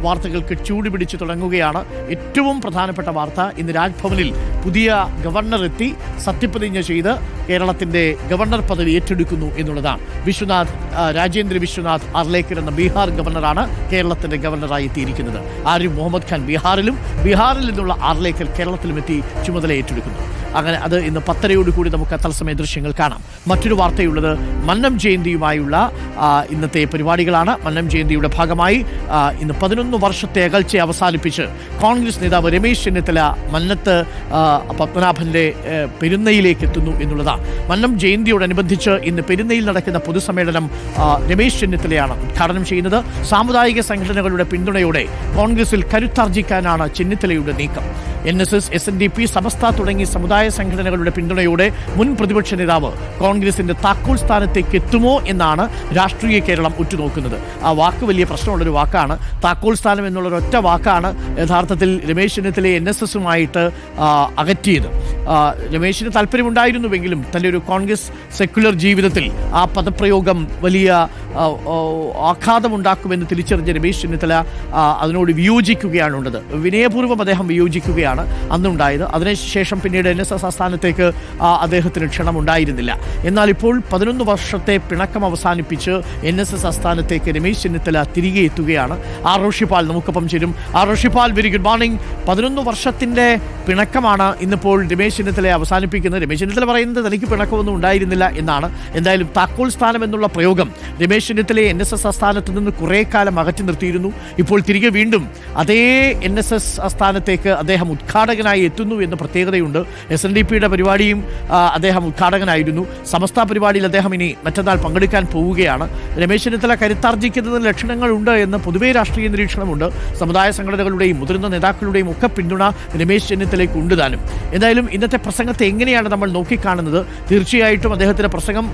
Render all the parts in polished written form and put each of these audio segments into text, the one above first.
വാർത്തകൾക്ക് ചൂടുപിടിച്ച് തുടങ്ങുകയാണ്. ഏറ്റവും പ്രധാനപ്പെട്ട വാർത്ത, ഇന്ന് രാജ്ഭവനിൽ പുതിയ ഗവർണർ എത്തി സത്യപ്രതിജ്ഞ ചെയ്ത് കേരളത്തിന്റെ ഗവർണർ പദവി ഏറ്റെടുക്കുന്നു എന്നുള്ളതാണ്. രാജേന്ദ്ര വിശ്വനാഥ് അർലേക്കർ എന്ന ബീഹാർ ഗവർണറാണ് കേരളത്തിന്റെ ഗവർണറായി എത്തിയിരിക്കുന്നത്. ആരിഫ് മുഹമ്മദ് ഖാൻ ബീഹാറിൽ നിന്നുള്ള ആർലേക്കർ കേരളത്തിലും എത്തി ചുമതല ഏറ്റെടുക്കുന്നു. അങ്ങനെ അത് ഇന്ന് 10:30 നമുക്ക് തത്സമയ ദൃശ്യങ്ങൾ കാണാം. മറ്റൊരു വാർത്തയുള്ളത് മന്നം ജയന്തിയുമായുള്ള ഇന്നത്തെ പരിപാടികളാണ്. മന്നം ജയന്തിയുടെ ഭാഗമായി ഇന്ന് 11 വർഷത്തെ അകൽച്ച അവസാനിപ്പിച്ച് കോൺഗ്രസ് നേതാവ് രമേശ് ചെന്നിത്തല മന്നത്ത് പത്മനാഭന്റെ പെരുന്നയിലേക്ക് എത്തുന്നു എന്നുള്ളതാണ്. മന്നം ജയന്തിയോടനുബന്ധിച്ച് ഇന്ന് പെരുന്നയിൽ നടക്കുന്ന പൊതുസമ്മേളനം രമേശ് ചെന്നിത്തലയാണ് ഉദ്ഘാടനം ചെയ്യുന്നത്. സാമുദായിക സംഘടനകളുടെ പിന്തുണയോടെ കോൺഗ്രസിൽ കരുത്താർജിക്കാനാണ് ചെന്നിത്തലയുടെ നീക്കം. NSS, SNDP, സമസ്ത തുടങ്ങി സമുദായ സംഘടനകളുടെ പിന്തുണയോടെ മുൻ പ്രതിപക്ഷ നേതാവ് കോൺഗ്രസിന്റെ താക്കോൽ സ്ഥാനത്തേക്ക് എത്തുമോ എന്നാണ് രാഷ്ട്രീയ കേരളം ഉറ്റുനോക്കുന്നത്. ആ വാക്ക് വലിയ പ്രശ്നമുള്ളൊരു വാക്കാണ്. താക്കോൽ സ്ഥാനം എന്നുള്ളൊരൊറ്റ വാക്കാണ് യഥാർത്ഥത്തിൽ രമേശ് ചെന്നിത്തലയെ NSSുമായിട്ട് അകറ്റിയത്. രമേശിന് താല്പര്യമുണ്ടായിരുന്നുവെങ്കിലും തൻ്റെ ഒരു കോൺഗ്രസ് സെക്യുലർ ജീവിതത്തിൽ ആ പദപ്രയോഗം വലിയ ആഘാതമുണ്ടാക്കുമെന്ന് തിരിച്ചറിഞ്ഞ രമേശ് ചെന്നിത്തല അതിനോട് വിയോജിക്കുകയാണുള്ളത്. വിനയപൂർവ്വം അദ്ദേഹം വിയോജിക്കുകയാണ് അന്നുണ്ടായത്. അതിനുശേഷം പിന്നീട് NSS ആസ്ഥാനത്തേക്ക് അദ്ദേഹത്തിന് ക്ഷണമുണ്ടായിരുന്നില്ല. എന്നാൽ ഇപ്പോൾ 11 വർഷത്തെ പിണക്കം അവസാനിപ്പിച്ച് NSS ആസ്ഥാനത്തേക്ക് രമേശ് ചെന്നിത്തല തിരികെ എത്തുകയാണ്. റോഷിപാൽ നമുക്കൊപ്പം ചേരും. Roshipal, very good morning. 11 വർഷത്തിന്റെ പിണക്കമാണ് ഇന്നിപ്പോൾ രമേശ് ചെന്നിത്തലയെ അവസാനിപ്പിക്കുന്നത്. രമേശ് ചെന്നിത്തല പറയുന്നത് തനിക്ക് പിണക്കമൊന്നും ഉണ്ടായിരുന്നില്ല എന്നാണ്. എന്തായാലും താക്കോൽ സ്ഥാനം എന്നുള്ള പ്രയോഗം രമേശ് ചെന്നിത്തലയെ NSS ആസ്ഥാനത്ത് നിന്ന് കുറേ കാലം അകറ്റി നിർത്തിയിരുന്നു. ഇപ്പോൾ തിരികെ വീണ്ടും അതേ NSS ആസ്ഥാനത്തേക്ക് അദ്ദേഹം ഉദ്ഘാടകനായി എത്തുന്നു എന്ന പ്രത്യേകതയുണ്ട്. SNDPയുടെ പരിപാടിയും അദ്ദേഹം ഉദ്ഘാടകനായിരുന്നു. സമസ്ത പരിപാടിയിൽ അദ്ദേഹം ഇനി മറ്റന്നാൾ പങ്കെടുക്കാൻ പോവുകയാണ്. രമേശ് ചെന്നിത്തല കരുത്താർജിക്കുന്നതിന് ലക്ഷണങ്ങളുണ്ട് എന്ന് പൊതുവേ രാഷ്ട്രീയ നിരീക്ഷണമുണ്ട്. സമുദായ സംഘടനകളുടെയും മുതിർന്ന നേതാക്കളുടെയും ഒക്കെ പിന്തുണ രമേശ് ചെന്നിത്തലയ്ക്ക് ഉണ്ട് താനും. എന്തായാലും ഇന്നത്തെ പ്രസംഗത്തെ എങ്ങനെയാണ് നമ്മൾ നോക്കിക്കാണുന്നത്? തീർച്ചയായിട്ടും അദ്ദേഹത്തിന്റെ പ്രസംഗം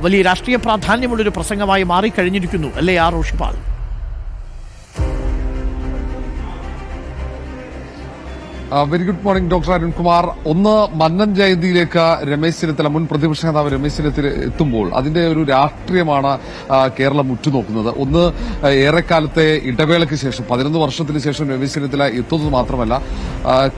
വലിയ രാഷ്ട്രീയ പ്രാധാന്യമുള്ളൊരു പ്രസംഗമായി മാറിക്കഴിഞ്ഞിരിക്കുന്നു അല്ലേ Roshipal? Very good morning doctor Arunkumar. ഒന്ന്, മന്നം ജയന്തിയിലേക്ക് രമേശ് ചെന്നിത്തല, മുൻ പ്രതിപക്ഷ നേതാവ് രമേശ് ചെന്നിത്തല എത്തുമ്പോൾ അതിന്റെ ഒരു രാഷ്ട്രീയമാണ് കേരളം ഉറ്റുനോക്കുന്നത്. ഒന്ന്, ഏറെക്കാലത്തെ ഇടവേളയ്ക്ക് ശേഷം 11 വർഷത്തിന് ശേഷം രമേശ് ചെന്നിത്തല എത്തുന്നത് മാത്രമല്ല,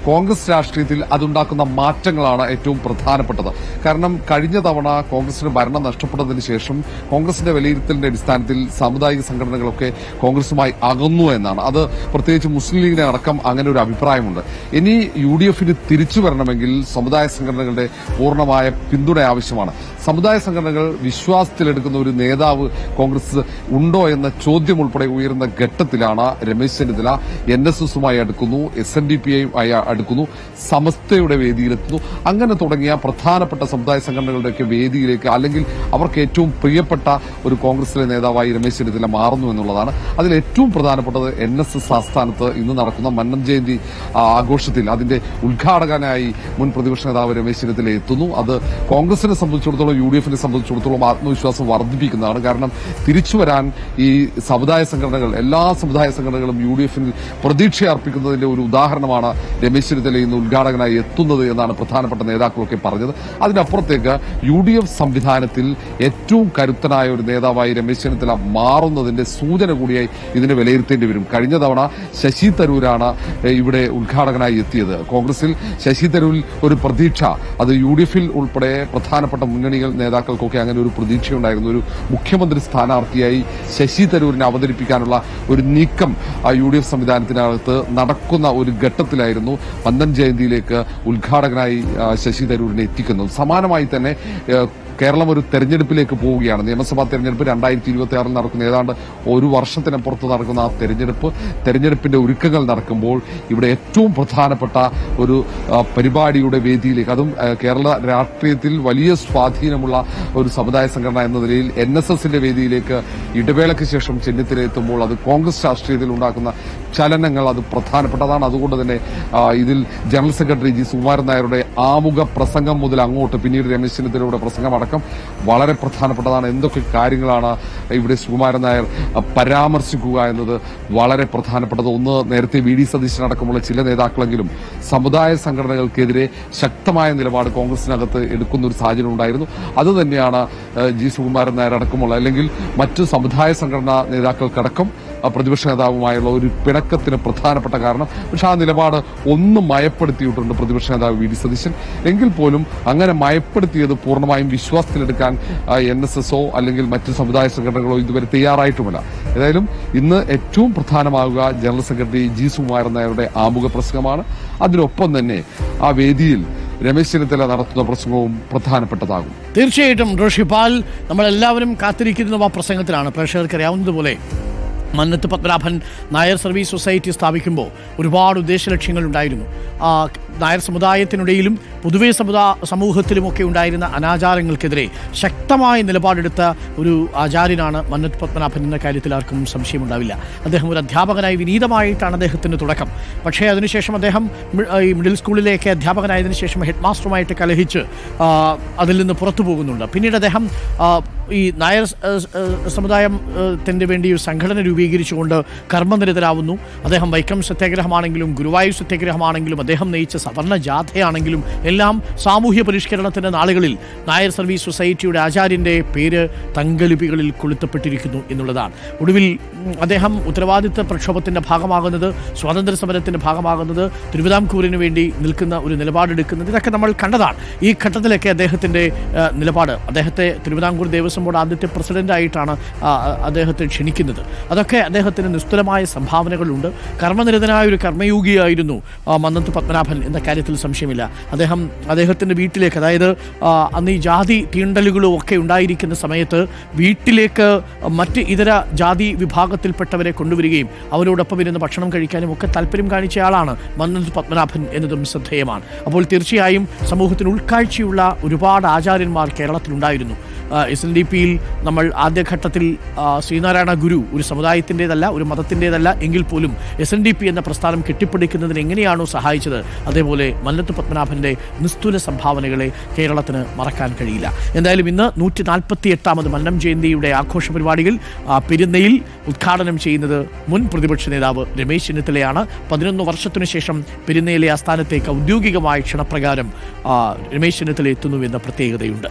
കോൺഗ്രസ് രാഷ്ട്രീയത്തിൽ അതുണ്ടാക്കുന്ന മാറ്റങ്ങളാണ് ഏറ്റവും പ്രധാനപ്പെട്ടത്. കാരണം കഴിഞ്ഞ തവണ കോൺഗ്രസിന് ഭരണം നഷ്ടപ്പെട്ടതിന് ശേഷം കോൺഗ്രസിന്റെ വിലയിരുത്തലിന്റെ അടിസ്ഥാനത്തിൽ സാമുദായിക സംഘടനകളൊക്കെ കോൺഗ്രസുമായി അകന്നു എന്നാണ്. അത് പ്രത്യേകിച്ച് മുസ്ലിം ലീഗിനെ അടക്കം അങ്ങനെ ഒരു അഭിപ്രായമുണ്ട്. ഇനി UDFന് തിരിച്ചു വരണമെങ്കിൽ സമുദായ സംഘടനകളുടെ പൂർണ്ണമായ പിന്തുണ ആവശ്യമാണ്. സമുദായ സംഘടനകൾ വിശ്വാസത്തിലെടുക്കുന്ന ഒരു നേതാവ് കോൺഗ്രസ് ഉണ്ടോ എന്ന ചോദ്യം ഉൾപ്പെടെ ഉയരുന്ന ഘട്ടത്തിലാണ് രമേശ് ചെന്നിത്തല NSSുമായി അടുക്കുന്നു, SNDPയുമായി അടുക്കുന്നു, സമസ്തയുടെ വേദിയിലെത്തുന്നു. അങ്ങനെ തുടങ്ങിയ പ്രധാനപ്പെട്ട സമുദായ സംഘടനകളുടെയൊക്കെ വേദിയിലേക്ക്, അല്ലെങ്കിൽ അവർക്ക് ഏറ്റവും പ്രിയപ്പെട്ട ഒരു കോൺഗ്രസിലെ നേതാവായി രമേശ് ചെന്നിത്തല മാറുന്നു എന്നുള്ളതാണ്. അതിൽ ഏറ്റവും പ്രധാനപ്പെട്ടത് NSS ആസ്ഥാനത്ത് ഇന്ന് നടക്കുന്ന മന്നം ജയന്തി ആഘോഷത്തിൽ അതിന്റെ ഉദ്ഘാടകനായി മുൻ പ്രതിപക്ഷ നേതാവ് രമേശ് ചെന്നിത്തല എത്തുന്നു. അത് കോൺഗ്രസിനെ സംബന്ധിച്ചിടത്തോളം, UDFനെ സംബന്ധിച്ചിടത്തോളം ആത്മവിശ്വാസം വർദ്ധിപ്പിക്കുന്നതാണ്. കാരണം തിരിച്ചുവരാൻ ഈ സമുദായ സംഘടനകൾ, എല്ലാ സമുദായ സംഘടനകളും UDFനിൽ പ്രതീക്ഷ അർപ്പിക്കുന്നതിന്റെ ഒരു ഉദാഹരണമാണ് രമേശ് ചെന്നിത്തല ഇന്ന് ഉദ്ഘാടകനായി എത്തുന്നത് എന്നാണ് പ്രധാനപ്പെട്ട നേതാക്കളൊക്കെ പറഞ്ഞത്. അതിനപ്പുറത്തേക്ക് UDF സംവിധാനത്തിൽ ഏറ്റവും കരുത്തനായ ഒരു നേതാവായി രമേശ് ചെന്നിത്തല മാറുന്നതിന്റെ സൂചന കൂടിയായി ഇതിനെ വിലയിരുത്തേണ്ടി വരും. കഴിഞ്ഞ തവണ ശശി തരൂരാണ് ഇവിടെ ഉദ്ഘാടകനായി എത്തിയത്. കോൺഗ്രസിൽ ശശി തരൂരിൽ ഒരു പ്രതീക്ഷ, അത് UDFിൽ ഉൾപ്പെടെ പ്രധാനപ്പെട്ട മുന്നണികൾ നേതാക്കൾക്കൊക്കെ അങ്ങനെ ഒരു പ്രതീക്ഷയുണ്ടായിരുന്നു. ഒരു മുഖ്യമന്ത്രി സ്ഥാനാർത്ഥിയായി ശശി തരൂരിനെ അവതരിപ്പിക്കാനുള്ള ഒരു നീക്കം UDF സംവിധാനത്തിനകത്ത് നടക്കുന്ന ഒരു ഘട്ടത്തിലായിരുന്നു മന്നം ജയന്തിയിലേക്ക് ഉദ്ഘാടകനായി ശശി തരൂരിനെ എത്തിക്കുന്നത്. സമാനമായി തന്നെ കേരളം ഒരു തെരഞ്ഞെടുപ്പിലേക്ക് പോവുകയാണ്. നിയമസഭാ തെരഞ്ഞെടുപ്പ് 2026 നടക്കുന്ന, ഏതാണ്ട് ഒരു വർഷത്തിനപ്പുറത്ത് നടക്കുന്ന ആ തെരഞ്ഞെടുപ്പിന്റെ ഒരുക്കങ്ങൾ നടക്കുമ്പോൾ ഇവിടെ ഏറ്റവും പ്രധാനപ്പെട്ട ഒരു പരിപാടിയുടെ വേദിയിലേക്ക്, അതും കേരള രാഷ്ട്രീയത്തിൽ വലിയ സ്വാധീനമുള്ള ഒരു സമുദായ സംഘടന എന്ന നിലയിൽ NSSന്റെ വേദിയിലേക്ക് ഇടവേളയ്ക്ക് ശേഷം ചെന്നിത്തല എത്തുമ്പോൾ അത് കോൺഗ്രസ് രാഷ്ട്രീയത്തിൽ ഉണ്ടാക്കുന്ന ചലനങ്ങൾ അത് പ്രധാനപ്പെട്ടതാണ്. അതുകൊണ്ട് തന്നെ ഇതിൽ ജനറൽ സെക്രട്ടറി ജി സുകുമാരൻ നായരുടെ ആമുഖ പ്രസംഗം മുതൽ അങ്ങോട്ട് പിന്നീട് രമേശ് ചെന്നിത്തലയുടെ പ്രസംഗം അടക്കം വളരെ പ്രധാനപ്പെട്ടതാണ്. എന്തൊക്കെ കാര്യങ്ങളാണ് ഇവിടെ സുകുമാരൻ നായർ പരാമർശിക്കുക എന്നത് വളരെ പ്രധാനപ്പെട്ടത്. ഒന്ന്, നേരത്തെ VD സതീശനടക്കമുള്ള ചില നേതാക്കളെങ്കിലും സമുദായ സംഘടനകൾക്കെതിരെ ശക്തമായ നിലപാട് കോൺഗ്രസിനകത്ത് എടുക്കുന്ന ഒരു സാഹചര്യം ഉണ്ടായിരുന്നു. അതുതന്നെയാണ് ജി സുകുമാരൻ നായർ അടക്കമുള്ള, അല്ലെങ്കിൽ മറ്റ് സമുദായ സംഘടനാ നേതാക്കൾക്കടക്കം പ്രതിപക്ഷ നേതാവുമായുള്ള ഒരു പിണക്കത്തിന് പ്രധാനപ്പെട്ട കാരണം. പക്ഷെ ആ നിലപാട് ഒന്ന് മയപ്പെടുത്തിയിട്ടുണ്ട് പ്രതിപക്ഷ നേതാവ് വി ഡി സതീശൻ. എങ്കിൽ പോലും അങ്ങനെ മയപ്പെടുത്തിയത് പൂർണ്ണമായും വിശ്വാസത്തിലെടുക്കാൻ NSSO അല്ലെങ്കിൽ മറ്റ് സമുദായ സംഘടനകളോ ഇതുവരെ തയ്യാറായിട്ടുമില്ല. ഏതായാലും ഇന്ന് ഏറ്റവും പ്രധാനമാകുക ജനറൽ സെക്രട്ടറി ജി സുകുമാരൻ നായരുടെ ആമുഖ പ്രസംഗമാണ്. അതിനൊപ്പം തന്നെ ആ വേദിയിൽ രമേശ് ചെന്നിത്തല നടത്തുന്ന പ്രസംഗവും പ്രധാനപ്പെട്ടതാകും. തീർച്ചയായിട്ടും റോഷിപാൽ, നമ്മളെല്ലാവരും കാത്തിരിക്കുന്ന ആ പ്രസംഗത്തിലാണ്. പ്രേക്ഷകർക്ക് അറിയാവുന്നതുപോലെ മന്നത്ത് പത്മനാഭൻ നായർ സർവീസ് സൊസൈറ്റി സ്ഥാപിക്കുമ്പോൾ ഒരുപാട് ഉദ്ദേശലക്ഷ്യങ്ങളുണ്ടായിരുന്നു. നായർ സമുദായത്തിനിടയിലും പൊതുവെ സമൂഹത്തിലുമൊക്കെ ഉണ്ടായിരുന്ന അനാചാരങ്ങൾക്കെതിരെ ശക്തമായ നിലപാടെടുത്ത ഒരു ആചാര്യനാണ് മന്നത്ത് പത്മനാഭൻ എന്ന കാര്യത്തിൽ ആർക്കും സംശയമുണ്ടാവില്ല. അദ്ദേഹം ഒരു അധ്യാപകനായി വിനീതമായിട്ടാണ് അദ്ദേഹത്തിൻ്റെ തുടക്കം. പക്ഷേ അതിനുശേഷം അദ്ദേഹം ഈ മിഡിൽ സ്കൂളിലേക്ക് അധ്യാപകനായതിനു ശേഷം ഹെഡ് മാസ്റ്ററുമായിട്ട് കലഹിച്ച് അതിൽ നിന്ന് പുറത്തു പോകുന്നുണ്ട്. പിന്നീട് അദ്ദേഹം ഈ നായർ സമുദായത്തിൻ്റെ വേണ്ടി ഒരു സംഘടന രൂപീകരിച്ചുകൊണ്ട് കർമ്മനിരതരാവുന്നു. അദ്ദേഹം വൈക്കം സത്യാഗ്രഹമാണെങ്കിലും ഗുരുവായൂർ സത്യാഗ്രഹമാണെങ്കിലും അദ്ദേഹം നയിച്ച സവർണ ജാഥയാണെങ്കിലും എല്ലാം സാമൂഹ്യ പരിഷ്കരണത്തിൻ്റെ നാളുകളിൽ നായർ സർവീസ് സൊസൈറ്റിയുടെ ആചാര്യൻ്റെ പേര് തങ്കലിപികളിൽ കൊളുത്തപ്പെട്ടിരിക്കുന്നു എന്നുള്ളതാണ്. ഒടുവിൽ അദ്ദേഹം ഉത്തരവാദിത്ത പ്രക്ഷോഭത്തിൻ്റെ ഭാഗമാകുന്നത്, സ്വാതന്ത്ര്യ സമരത്തിൻ്റെ ഭാഗമാകുന്നത്, തിരുവിതാംകൂറിന് വേണ്ടി നിൽക്കുന്ന ഒരു നിലപാടെടുക്കുന്നത്, ഇതൊക്കെ നമ്മൾ കണ്ടതാണ്. ഈ ഘട്ടത്തിലൊക്കെ അദ്ദേഹത്തിൻ്റെ നിലപാട്, അദ്ദേഹത്തെ തിരുവിതാംകൂർ ദേവസ്വം ബോർഡ് ആദ്യത്തെ പ്രസിഡൻ്റായിട്ടാണ് അദ്ദേഹത്തെ ക്ഷണിക്കുന്നത്. അതൊക്കെ അദ്ദേഹത്തിന് നിസ്തുലമായ സംഭാവനകളുണ്ട്. കർമ്മനിരതനായ ഒരു കർമ്മയോഗിയായിരുന്നു മന്നത്ത് പത്മനാഭൻ എന്ന കാര്യത്തിൽ സംശയമില്ല. അദ്ദേഹത്തിൻ്റെ വീട്ടിലേക്ക്, അതായത് അന്ന് ഈ ജാതി തീണ്ടലുകളും ഒക്കെ ഉണ്ടായിരിക്കുന്ന സമയത്ത് വീട്ടിലേക്ക് മറ്റ് ഇതര ജാതി വിഭാഗത്തിൽപ്പെട്ടവരെ കൊണ്ടുവരികയും അവരോടൊപ്പം ഇരുന്ന് ഭക്ഷണം കഴിക്കാനും ഒക്കെ താല്പര്യം കാണിച്ചയാളാണ് മന്നത്ത് പത്മനാഭൻ എന്നതും ശ്രദ്ധേയമാണ്. അപ്പോൾ തീർച്ചയായും സമൂഹത്തിന് ഉൾക്കാഴ്ചയുള്ള ഒരുപാട് ആചാര്യന്മാർ കേരളത്തിലുണ്ടായിരുന്നു. SNDPയിൽ നമ്മൾ ആദ്യഘട്ടത്തിൽ ശ്രീനാരായണ ഗുരു ഒരു സമുദായത്തിൻ്റെതല്ല, ഒരു മതത്തിൻ്റെതല്ല എങ്കിൽ പോലും SNDP എന്ന പ്രസ്ഥാനം കെട്ടിപ്പടുക്കുന്നതിന് എങ്ങനെയാണോ സഹായിച്ചത്, അതേപോലെ മന്നത്ത് പത്മനാഭൻ്റെ നിസ്തുല സംഭാവനകളെ കേരളത്തിന് മറക്കാൻ കഴിയില്ല. എന്തായാലും ഇന്ന് 148ാമത് മന്നം ജയന്തിയുടെ ആഘോഷ പരിപാടികൾ പെരുന്നയിൽ ഉദ്ഘാടനം ചെയ്യുന്നത് മുൻ പ്രതിപക്ഷ നേതാവ് രമേശ് ചെന്നിത്തലയാണ്. 11 വർഷത്തിനു ശേഷം പെരുന്നയിലെ ആസ്ഥാനത്തേക്ക് ഔദ്യോഗികമായ ക്ഷണപ്രകാരം രമേശ് ചെന്നിത്തല എത്തുന്നു എന്ന പ്രത്യേകതയുണ്ട്.